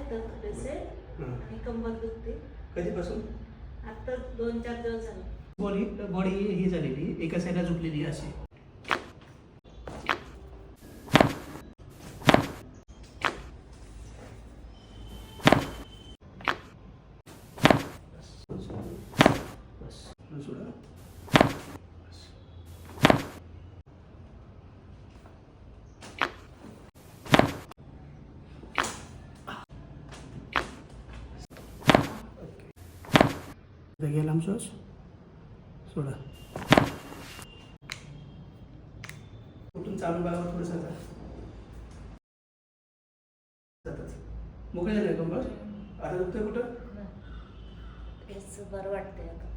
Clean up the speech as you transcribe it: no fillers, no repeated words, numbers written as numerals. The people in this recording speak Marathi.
येतं थोडेसे आणि कंबर दुखते. कधीपासून? आता 2-4 दिवस झाले. बॉडी ही झालेली एका साईडला झुकलेली अशी. सोडा. गेला आमचं सोडा. कुठून चालू बघा थोडंसं जातात. मोकळे झाले कंबर. आता दुखतंय कुठं? हेच बरं वाटतंय आता.